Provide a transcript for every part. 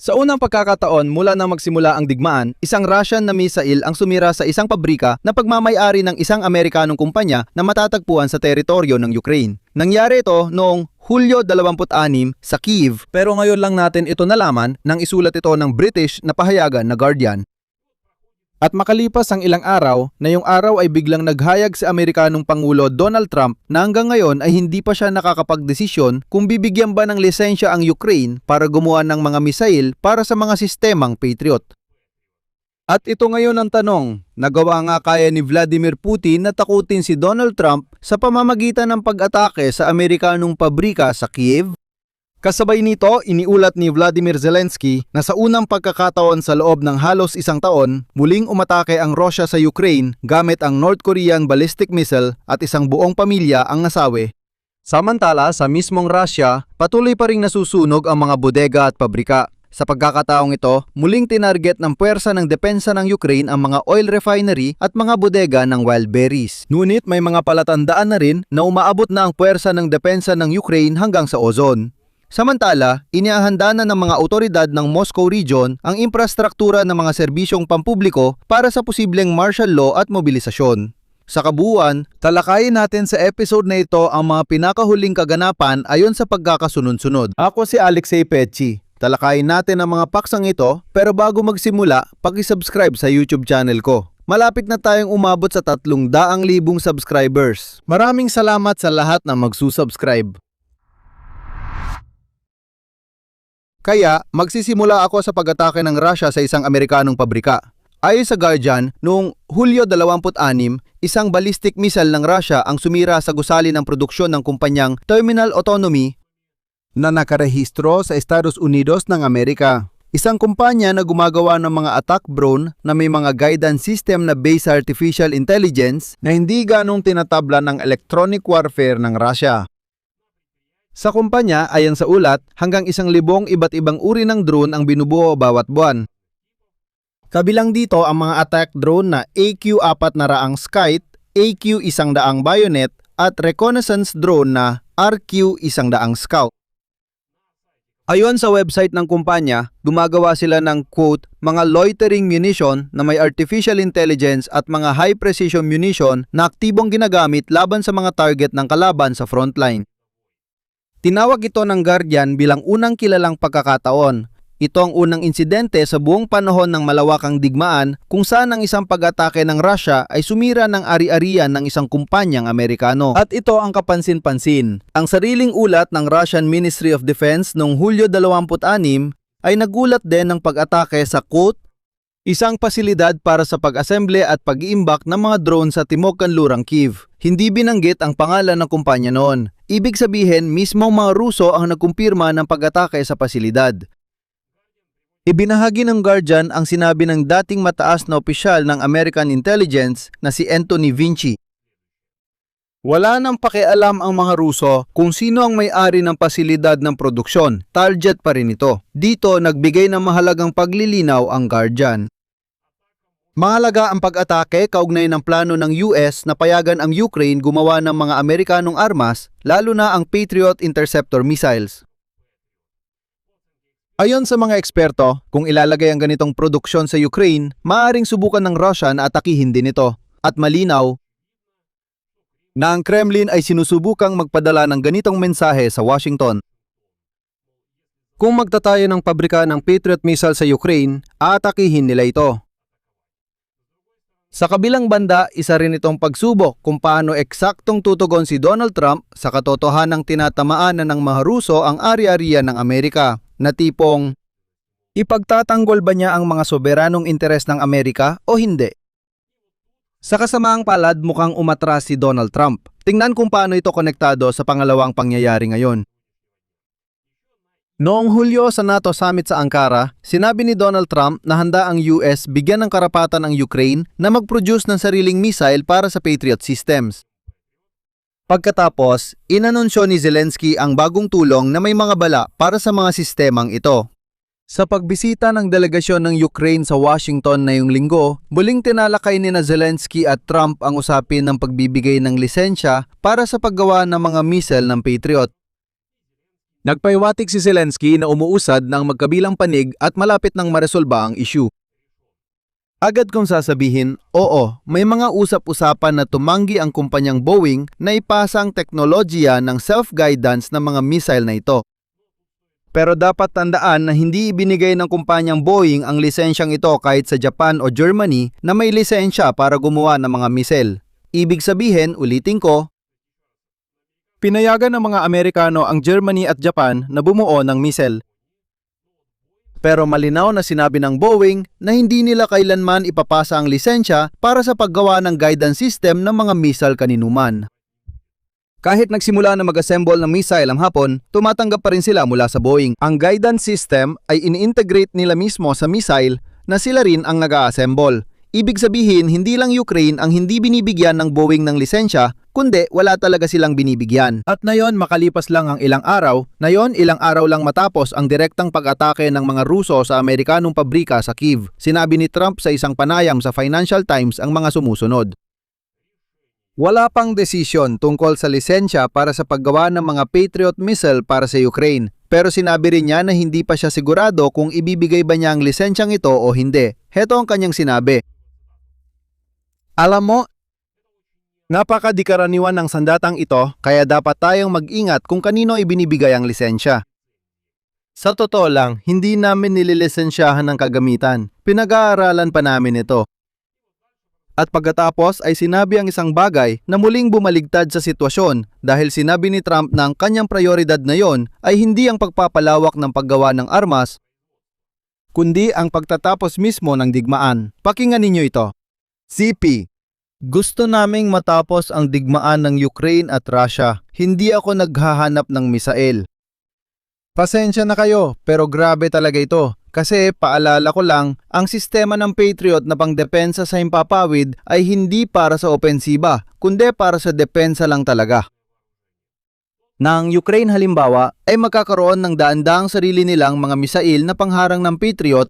Sa unang pagkakataon mula nang magsimula ang digmaan, isang Russian na misail ang sumira sa isang pabrika na pagmamay-ari ng isang Amerikanong kumpanya na matatagpuan sa teritoryo ng Ukraine. Nangyari ito noong Hulyo 26 sa Kyiv, pero ngayon lang natin ito nalaman nang isulat ito ng British na pahayagan na Guardian. At makalipas ang ilang araw, na yung araw ay biglang naghayag si Amerikanong Pangulo Donald Trump na hanggang ngayon ay hindi pa siya nakakapagdesisyon kung bibigyan ba ng lisensya ang Ukraine para gumawa ng mga misail para sa mga sistemang Patriot. At ito ngayon ang tanong, nagawa nga kaya ni Vladimir Putin na takutin si Donald Trump sa pamamagitan ng pag-atake sa Amerikanong pabrika sa Kyiv? Kasabay nito, iniulat ni Vladimir Zelensky na sa unang pagkakataon sa loob ng halos isang taon, muling umatake ang Russia sa Ukraine gamit ang North Korean ballistic missile at isang buong pamilya ang nasawi. Samantala, sa mismong Russia, patuloy pa ring nasusunog ang mga bodega at pabrika. Sa pagkakataong ito, muling tinarget ng puwersa ng depensa ng Ukraine ang mga oil refinery at mga bodega ng wild berries. Ngunit may mga palatandaan na rin na umaabot na ang puwersa ng depensa ng Ukraine hanggang sa ozone. Samantala, inihahanda na ng mga otoridad ng Moscow region ang infrastruktura ng mga serbisyong pampubliko para sa posibleng martial law at mobilisasyon. Sa kabuuan, talakayin natin sa episode na ito ang mga pinakahuling kaganapan ayon sa pagkakasunod-sunod. Ako si Alexei Petchi. Talakayin natin ang mga paksang ito, pero bago magsimula, paki-subscribe sa YouTube channel ko. Malapit na tayong umabot sa 300,000 subscribers. Maraming salamat sa lahat na magsusubscribe. Kaya, magsisimula ako sa pag-atake ng Russia sa isang Amerikanong pabrika. Ayon sa Guardian, noong Hulyo 26, isang ballistic missile ng Russia ang sumira sa gusali ng produksyon ng kumpanyang Terminal Autonomy na nakarehistro sa Estados Unidos ng Amerika. Isang kumpanya na gumagawa ng mga attack drone na may mga guidance system na based sa artificial intelligence na hindi ganong tinatabla ng electronic warfare ng Russia. Sa kumpanya, ayon sa ulat, hanggang 1,000 iba't ibang uri ng drone ang binubuo bawat buwan. Kabilang dito ang mga attack drone na AQ-400 Skyte, AQ-100 Bayonet at reconnaissance drone na RQ-100 Scout. Ayon sa website ng kumpanya, gumagawa sila ng quote, mga loitering munition na may artificial intelligence at mga high precision munition na aktibong ginagamit laban sa mga target ng kalaban sa frontline. Tinawag ito ng Guardian bilang unang kilalang pagkakataon. Ito ang unang insidente sa buong panahon ng malawakang digmaan kung saan ang isang pag-atake ng Russia ay sumira ng ari-arian ng isang kumpanyang Amerikano. At ito ang kapansin-pansin. Ang sariling ulat ng Russian Ministry of Defense noong Hulyo 26 ay nagulat din ng pag-atake sa quote, isang pasilidad para sa pag-assemble at pag-iimbak ng mga drone sa Timog Kanlurang Kyiv. Hindi binanggit ang pangalan ng kumpanya noon. Ibig sabihin, mismong mga Ruso ang nagkumpirma ng pag-atake sa pasilidad. Ibinahagi ng Guardian ang sinabi ng dating mataas na opisyal ng American Intelligence na si Anthony Vinci. Wala nang pakialam ang mga Ruso kung sino ang may-ari ng pasilidad ng produksyon. Target pa rin ito. Dito, nagbigay ng mahalagang paglilinaw ang Guardian. Mahalaga ang pag-atake kaugnay ng plano ng US na payagan ang Ukraine gumawa ng mga Amerikanong armas, lalo na ang Patriot Interceptor missiles. Ayon sa mga eksperto, kung ilalagay ang ganitong produksyon sa Ukraine, maaaring subukan ng Russia na atakihin din ito. At malinaw na ang Kremlin ay sinusubukang magpadala ng ganitong mensahe sa Washington. Kung magtatayo ng pabrika ng Patriot missile sa Ukraine, aatakihin nila ito. Sa kabilang banda, isa rin itong pagsubok kung paano eksaktong tutugon si Donald Trump sa katotohanang tinatamaan ng mga Ruso ang ari-arian ng Amerika, na tipong, ipagtatanggol ba niya ang mga soberanong interes ng Amerika o hindi? Sa kasamaang palad, mukhang umatras si Donald Trump. Tingnan kung paano ito konektado sa pangalawang pangyayari ngayon. Noong Hulyo sa NATO Summit sa Ankara, sinabi ni Donald Trump na handa ang US bigyan ng karapatan ang Ukraine na mag-produce ng sariling missile para sa Patriot systems. Pagkatapos, inanunsyo ni Zelensky ang bagong tulong na may mga bala para sa mga sistemang ito. Sa pagbisita ng delegasyon ng Ukraine sa Washington ngayong linggo, muling tinalakay ni Zelensky at Trump ang usapin ng pagbibigay ng lisensya para sa paggawa ng mga missile ng Patriot. Nagpahiwatig si Zelensky na umuusad ng magkabilang panig at malapit nang maresolba ang issue. Agad kong sasabihin, oo, may mga usap-usapan na tumanggi ang kumpanyang Boeing na ipasa ang teknolohiya ng self-guidance ng mga missile na ito. Pero dapat tandaan na hindi ibinigay ng kumpanyang Boeing ang lisensyang ito kahit sa Japan o Germany na may lisensya para gumawa ng mga missile. Ibig sabihin, ulitin ko, pinayagan ng mga Amerikano ang Germany at Japan na bumuo ng missile. Pero malinaw na sinabi ng Boeing na hindi nila kailanman ipapasa ang lisensya para sa paggawa ng guidance system ng mga missile kaninuman. Kahit nagsimula na mag-assemble ng missile ang Hapon, tumatanggap pa rin sila mula sa Boeing. Ang guidance system ay ini-integrate nila mismo sa missile na sila rin ang nag-a-assemble. Ibig sabihin, hindi lang Ukraine ang hindi binibigyan ng Boeing ng lisensya, kundi wala talaga silang binibigyan. At nayon makalipas lang ang ilang araw, ilang araw lang matapos ang direktang pag-atake ng mga Ruso sa Amerikanong pabrika sa Kyiv. Sinabi ni Trump sa isang panayam sa Financial Times ang mga sumusunod. Wala pang desisyon tungkol sa lisensya para sa paggawa ng mga Patriot missile para sa Ukraine. Pero sinabi rin niya na hindi pa siya sigurado kung ibibigay ba niya ang lisensyang ito o hindi. Heto ang kanyang sinabi. Alam mo, napakadikaraniwan ng sandatang ito kaya dapat tayong mag-ingat kung kanino ibinibigay ang lisensya. Sa totoo lang, hindi namin nililisensyahan ng kagamitan. Pinag-aaralan pa namin ito. At pagkatapos ay sinabi ang isang bagay na muling bumaligtad sa sitwasyon dahil sinabi ni Trump na ang kanyang prioridad na yon ay hindi ang pagpapalawak ng paggawa ng armas, kundi ang pagtatapos mismo ng digmaan. Pakinggan ninyo ito. CP, gusto naming matapos ang digmaan ng Ukraine at Russia. Hindi ako naghahanap ng misail. Pasensya na kayo, pero grabe talaga ito. Kasi paalala ko lang, ang sistema ng Patriot na pangdepensa sa himpapawid ay hindi para sa opensiba, kundi para sa depensa lang talaga. Nang Ukraine halimbawa ay magkakaroon ng daan-daang sarili nilang mga misail na pangharang ng Patriot,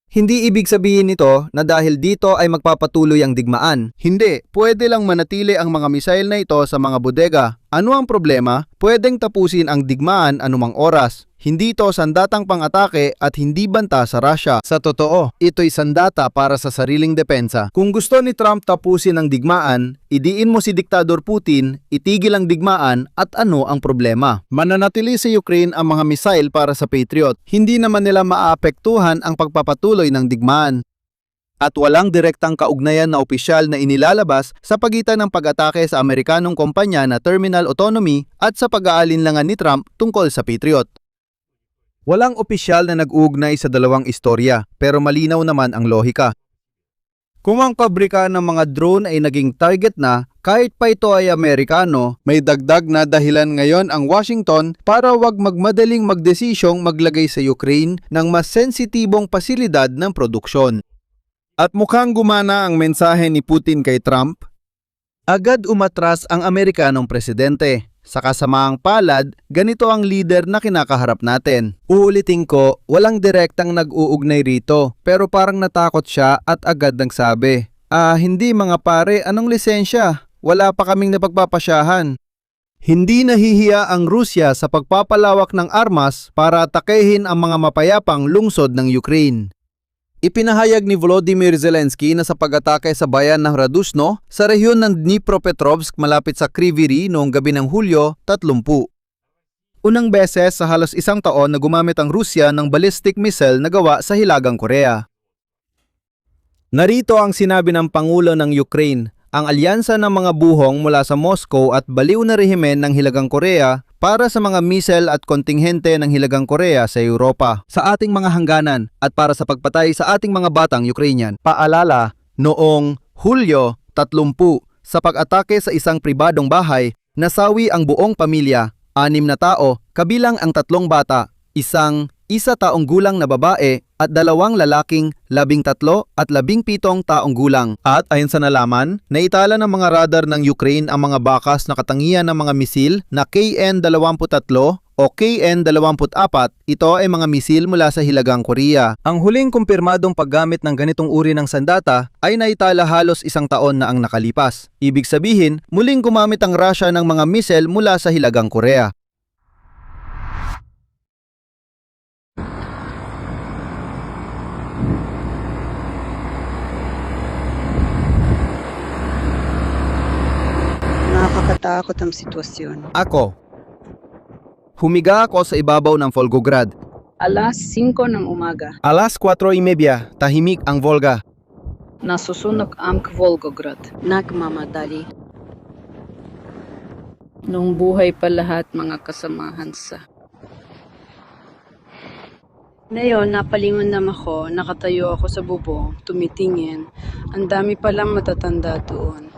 hindi ibig sabihin nito na dahil dito ay magpapatuloy ang digmaan. Hindi, pwede lang manatili ang mga misail na ito sa mga bodega. Ano ang problema? Pwedeng tapusin ang digmaan anumang oras. Hindi ito sandatang pang-atake at hindi banta sa Russia. Sa totoo, ito'y sandata para sa sariling depensa. Kung gusto ni Trump tapusin ang digmaan, idiin mo si Diktador Putin, itigil ang digmaan at ano ang problema? Mananatili sa Ukraine ang mga misail para sa Patriot. Hindi naman nila maaapektuhan ang pagpapatuloy ng digmaan. At walang direktang kaugnayan na opisyal na inilalabas sa pagitan ng pag-atake sa Amerikanong kumpanya na Terminal Autonomy at sa pag-aalinlangan ni Trump tungkol sa Patriot. Walang opisyal na nag-uugnay sa dalawang istorya, pero malinaw naman ang lohika. Kung ang pabrika ng mga drone ay naging target na, kahit pa ito ay Amerikano, may dagdag na dahilan ngayon ang Washington para wag magmadaling magdesisyong maglagay sa Ukraine ng mas sensitibong pasilidad ng produksyon. At mukhang gumana ang mensahe ni Putin kay Trump. Agad umatras ang Amerikanong presidente. Sa kasamaang palad, ganito ang leader na kinakaharap natin. Uulitin ko, walang direktang nag-uugnay rito, pero parang natakot siya at agad nagsabi, hindi mga pare, anong lisensya? Wala pa kaming napagpapasyahan. Hindi nahihiya ang Rusya sa pagpapalawak ng armas para atakehin ang mga mapayapang lungsod ng Ukraine. Ipinahayag ni Volodymyr Zelensky na sa pag-atake sa bayan ng Radusno sa rehiyon ng Dnipropetrovsk malapit sa Kryvyi Rih noong gabi ng Hulyo 30. Unang beses sa halos isang taon na gumamit ang Rusya ng ballistic missile na gawa sa Hilagang Korea. Narito ang sinabi ng Pangulo ng Ukraine, ang alyansa ng mga buhong mula sa Moscow at baliw na rehimen ng Hilagang Korea para sa mga missile at kontinghente ng Hilagang Korea sa Europa, sa ating mga hangganan at para sa pagpatay sa ating mga batang Ukrainian. Paalala, noong Hulyo 30 sa pag-atake sa isang pribadong bahay, nasawi ang buong pamilya, 6 na tao, kabilang ang 3 bata, isa taong gulang na babae at 2 lalaking 13 at 17 taong gulang. At ayon sa nalaman, naitala ng mga radar ng Ukraine ang mga bakas na katangian ng mga misil na KN-23 o KN-24. Ito ay mga misil mula sa Hilagang Korea. Ang huling kumpirmadong paggamit ng ganitong uri ng sandata ay naitala halos 1 taon na ang nakalipas. Ibig sabihin, muling gumamit ang Russia ng mga misil mula sa Hilagang Korea. Nakakatakot ang sitwasyon. Ako. Humiga ako sa ibabaw ng Volgograd. Alas 5 ng umaga, Alas 4:30, tahimik ang Volga. nasusunog ang Volgograd. Nagmamadali. Nung buhay pa lahat mga kasamahan sa... Ngayon, napalingon naman ako, nakatayo ako sa bubong, tumitingin. Ang dami palang matatanda doon.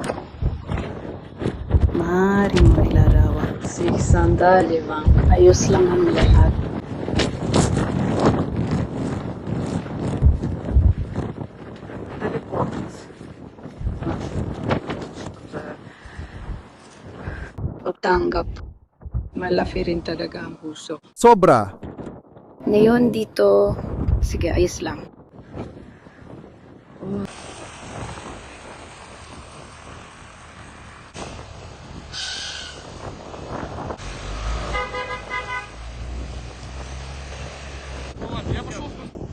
Maaaring maglarawan. Si sandali bang ayos lang ang lahat. Pagtanggap. Malaki rin talaga ang puso. Sobra. Ngayon dito, sige, ayos lang.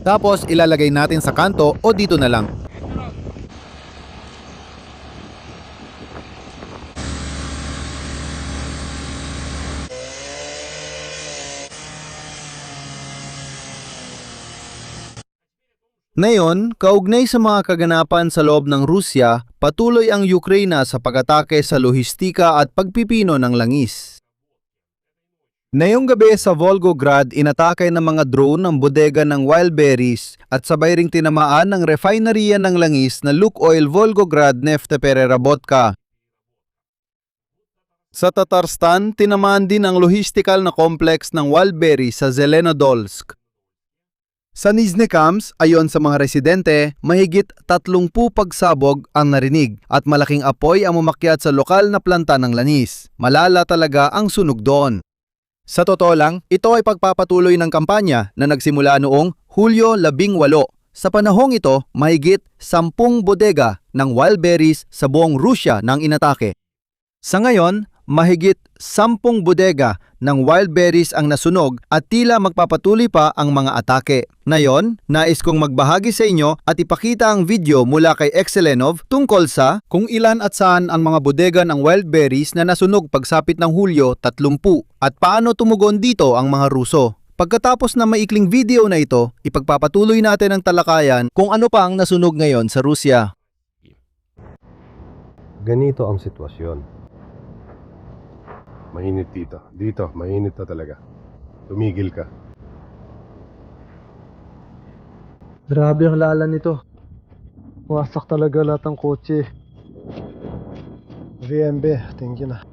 Tapos ilalagay natin sa kanto o dito na lang. Ngayon, kaugnay sa mga kaganapan sa loob ng Rusya, patuloy ang Ukraine sa pag-atake sa lohistika at pagpipino ng langis. Ngayong gabi sa Volgograd, inatake ng mga drone ang bodega ng Wildberries at sabay ring tinamaan ng refineria ng langis na Lukoil Volgograd Neftepereработка. Sa Tatarstan, tinamaan din ang logistical na complex ng Wildberries sa Zelenodolsk. Sa Nizhnekamsk, ayon sa mga residente, mahigit 30 pagsabog ang narinig at malaking apoy ang umakyat sa lokal na planta ng langis. Malala talaga ang sunog doon. Sa totoo lang, ito ay pagpapatuloy ng kampanya na nagsimula noong Hulyo 18. Sa panahong ito, mahigit 10 bodega ng Wildberries sa buong Rusya nang inatake. Sa ngayon, mahigit 10 bodega ng Wildberries ang nasunog at tila magpapatuloy pa ang mga atake. Ngayon, nais kong magbahagi sa inyo at ipakita ang video mula kay Excelenov tungkol sa kung ilan at saan ang mga bodega ng Wildberries na nasunog pagsapit ng Hulyo 30 at paano tumugon dito ang mga Ruso. Pagkatapos ng maikling video na ito, ipagpapatuloy natin ang talakayan kung ano pa ang nasunog ngayon sa Rusya. Ganito ang sitwasyon. Mainit dito. Dito, mainit na talaga. Tumigil ka. Grabe ang lala nito. Wasak talaga lahat ng kotse. VMB, thank you na.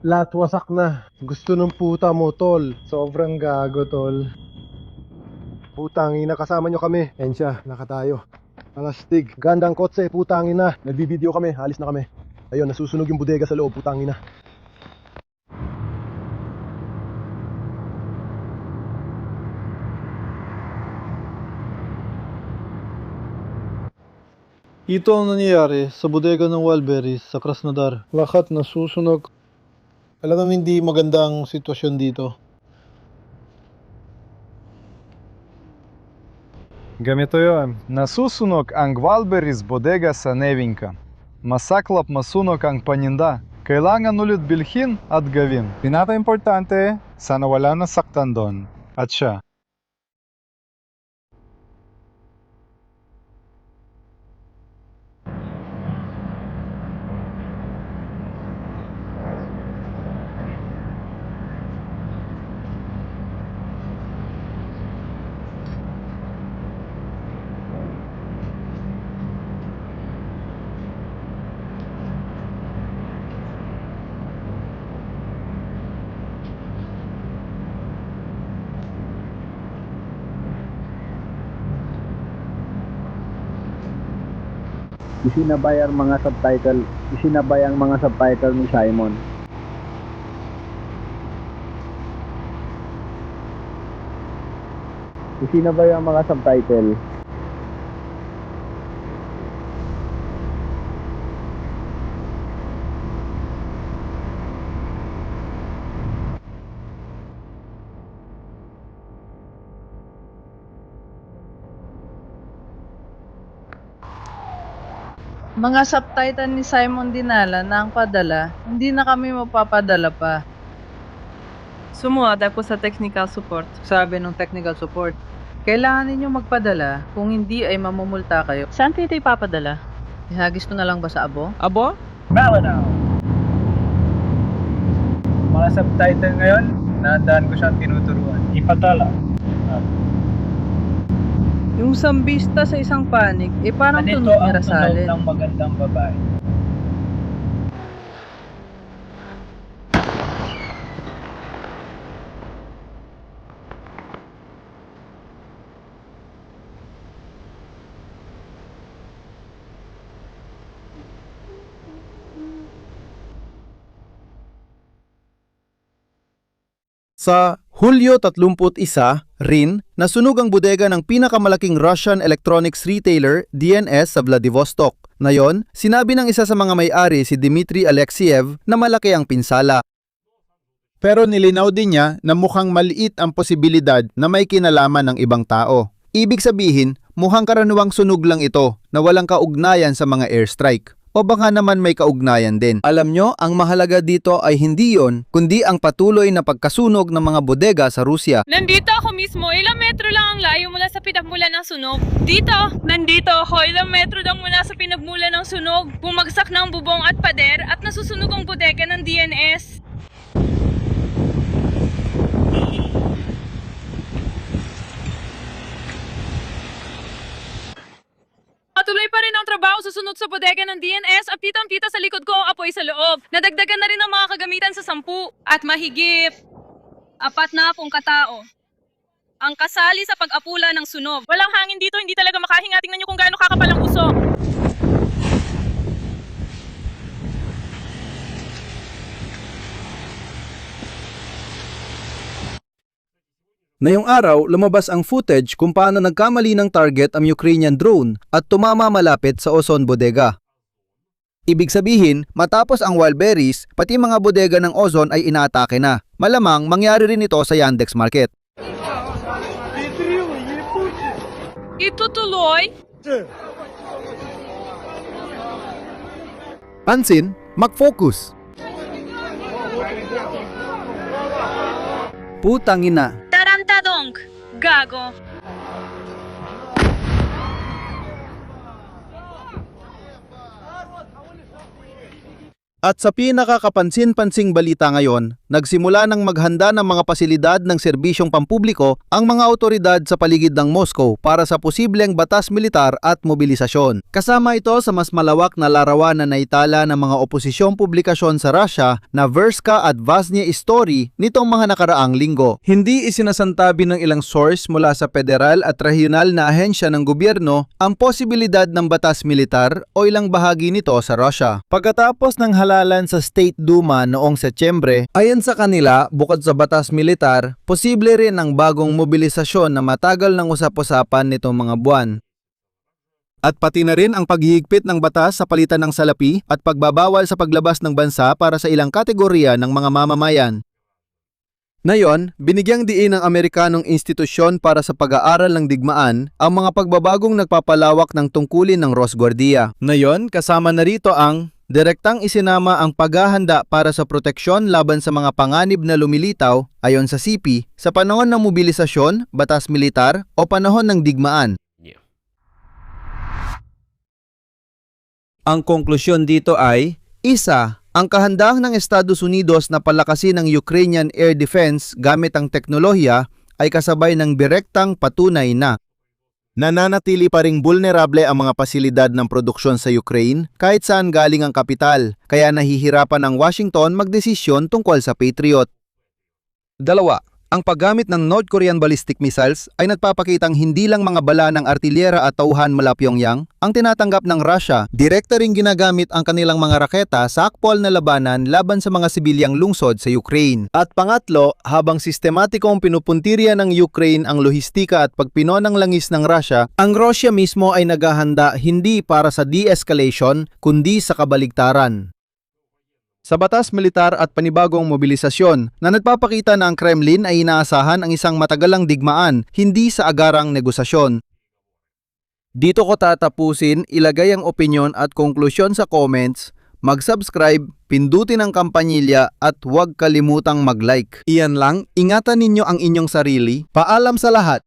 Lahat wasak na. Gusto ng puta mo, tol. Sobrang gago, tol. Putangin na, kasama nyo kami. Ensya, nakatayo. Alastig. Gandang kotse, putangin na. Nagbibideo kami, alis na kami. Ayun, nasusunog yung bodega sa loob, putangin na. Ito ang nangyayari sa bodega ng Wildberries sa Krasnodar. Lahat nasusunog. Alam hindi magandang sitwasyon dito. Ganito yun. Nasusunog ang Wildberries bodega sa Nevinka. Masaklap masunog ang paninda. Kailangan ulit bilhin at gawin. Pinaka-importante, sana wala nasaktan doon. At siya. Isinabay ang mga subtitle ni Simon. Isinabay ang mga subtitle. Mga subtitle ni Simon Dinala na ang padala, hindi na kami mapapadala pa. Sumuha po sa technical support. Sabi ng technical support, kailangan ninyo magpadala, kung hindi ay mamumulta kayo. Saan kayo ito ipapadala? Ihagis ko na lang ba sa abo? Abo? Malinaw! Mga subtitle ngayon, naandaan ko siyang tinuturuan. Ipadala. Yung sambista sa isang panig, parang tunog ni Rasalin. ng magandang babae. Sa Hulyo 31 rin, nasunog ang bodega ng pinakamalaking Russian electronics retailer DNS sa Vladivostok. Ngayon, sinabi ng isa sa mga may-ari si Dmitry Alexiev na malaki ang pinsala. Pero nilinaw din niya na mukhang maliit ang posibilidad na may kinalaman ng ibang tao. Ibig sabihin, mukhang karaniwang sunog lang ito na walang kaugnayan sa mga airstrike. O baka naman may kaugnayan din. Alam nyo, ang mahalaga dito ay hindi yon, kundi ang patuloy na pagkasunog ng mga bodega sa Rusya. Nandito ako mismo, ilang metro lang ang layo mula sa pinagmulan ng sunog. Nandito ako, ilang metro lang mula sa pinagmulan ng sunog. Bumagsak na ang bubong at pader at nasusunog ang bodega ng DNS. Patuloy pa rin ang trabaho susunod sa bodega ng DNS at kitang-kita sa likod ko ang apoy sa loob. Nadagdagan na rin ang mga kagamitan sa 10 at mahigit 40 katao ang kasali sa pag-apula ng sunog. Walang hangin dito, hindi talaga makahinga. Tingnan nyo kung gaano kakapal ang usok. Ngayong araw, lumabas ang footage kung paano nagkamali ng target ang Ukrainian drone at tumama malapit sa Ozon bodega. Ibig sabihin, matapos ang wildberries, pati mga bodega ng Ozon ay inaatake na. Malamang mangyari rin ito sa Yandex Market. Itutuloy. Pansin, mag-focus. Putang ina. Tarantadong. Gago. At sa pinakakapansin-pansing balita ngayon, nagsimula ng maghanda ng mga pasilidad ng serbisyong pampubliko ang mga otoridad sa paligid ng Moscow para sa posibleng batas militar at mobilisasyon. Kasama ito sa mas malawak na larawan na naitala ng mga oposisyong publikasyon sa Russia na Verska at Vazhnya Istory nitong mga nakaraang linggo. Hindi isinasantabi ng ilang source mula sa federal at regional na ahensya ng gobyerno ang posibilidad ng batas militar o ilang bahagi nito sa Russia. Pagkatapos ng halalan sa State Duma noong Setyembre, ayon sa kanila, bukod sa batas militar, posible rin ang bagong mobilisasyon na matagal ng usap-usapan nitong mga buwan. At pati na rin ang paghihigpit ng batas sa palitan ng salapi at pagbabawal sa paglabas ng bansa para sa ilang kategorya ng mga mamamayan. Ngayon, binigyang diin ng Amerikanong institusyon para sa pag-aaral ng digmaan ang mga pagbabagong nagpapalawak ng tungkulin ng Rosguardia. Ngayon, kasama na rito ang direktang isinama ang paghahanda para sa proteksyon laban sa mga panganib na lumilitaw ayon sa CP sa panahon ng mobilisasyon, batas militar o panahon ng digmaan. Ang konklusyon dito ay, isa, ang kahandaan ng Estados Unidos na palakasin ang Ukrainian air defense gamit ang teknolohiya ay kasabay ng direktang patunay na nananatili pa ring vulnerable ang mga pasilidad ng produksyon sa Ukraine kahit saan galing ang kapital, kaya nahihirapan ang Washington magdesisyon tungkol sa Patriot. Dalawa, ang paggamit ng North Korean ballistic missiles ay nagpapakitang hindi lang mga bala ng artilyera at tauhan mula Pyongyang ang tinatanggap ng Russia, direkta ring ginagamit ang kanilang mga raketa sa aktwal na labanan laban sa mga sibilyang lungsod sa Ukraine. At pangatlo, habang sistematikong pinupuntirya ng Ukraine ang lohistika at pagpino ng langis ng Russia, ang Russia mismo ay naghahanda hindi para sa de-escalation kundi sa kabaligtaran. Sa batas militar at panibagong mobilisasyon na nagpapakita na ang Kremlin ay inaasahan ang isang matagalang digmaan, hindi sa agarang negosasyon. Dito ko tatapusin, ilagay ang opinyon at konklusyon sa comments, mag-subscribe, pindutin ang kampanilya at huwag kalimutang mag-like. Iyan lang, ingatan ninyo ang inyong sarili. Paalam sa lahat!